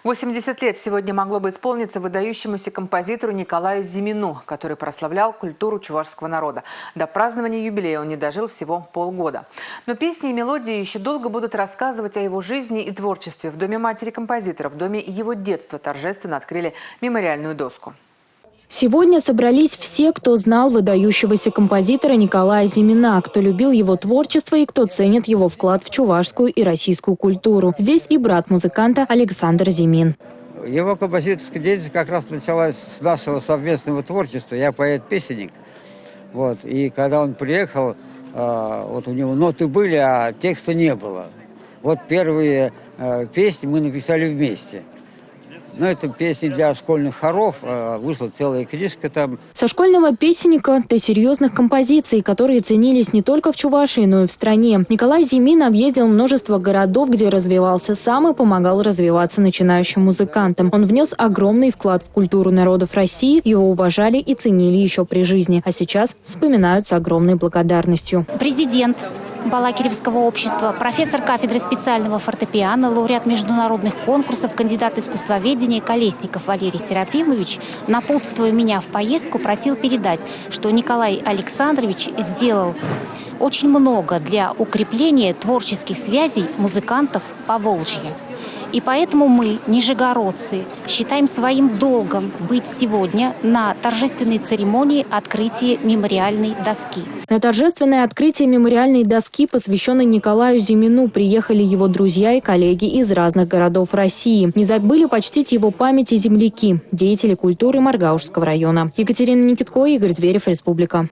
80 лет сегодня могло бы исполниться выдающемуся композитору Николаю Зимину, который прославлял культуру чувашского народа. До празднования юбилея он не дожил всего полгода. Но песни и мелодии еще долго будут рассказывать о его жизни и творчестве. В доме матери композитора, в доме его детства торжественно открыли мемориальную доску. Сегодня собрались все, кто знал выдающегося композитора Николая Зимина, кто любил его творчество и кто ценит его вклад в чувашскую и российскую культуру. Здесь и брат музыканта Александр Зимин. Его композиторская деятельность как раз началась с нашего совместного творчества. Я поэт-песенник. И когда он приехал, у него ноты были, а текста не было. Первые песни мы написали вместе. Это песни для школьных хоров, вышла целая книжка там. Со школьного песенника до серьезных композиций, которые ценились не только в Чувашии, но и в стране. Николай Зимин объездил множество городов, где развивался сам и помогал развиваться начинающим музыкантам. Он внес огромный вклад в культуру народов России, его уважали и ценили еще при жизни, а сейчас вспоминают с огромной благодарностью. Президент Балакиревского общества, профессор кафедры специального фортепиано, лауреат международных конкурсов, кандидат искусствоведения Колесников Валерий Серафимович, напутствуя меня в поездку, просил передать, что Николай Александрович сделал очень много для укрепления творческих связей музыкантов Поволжья. И поэтому мы, нижегородцы, считаем своим долгом быть сегодня на торжественной церемонии открытия мемориальной доски. На торжественное открытие мемориальной доски, посвященной Николаю Зимину, приехали его друзья и коллеги из разных городов России. Не забыли почтить его память и земляки, деятели культуры Маргаушского района. Екатерина Никитко, Игорь Зверев, Республика.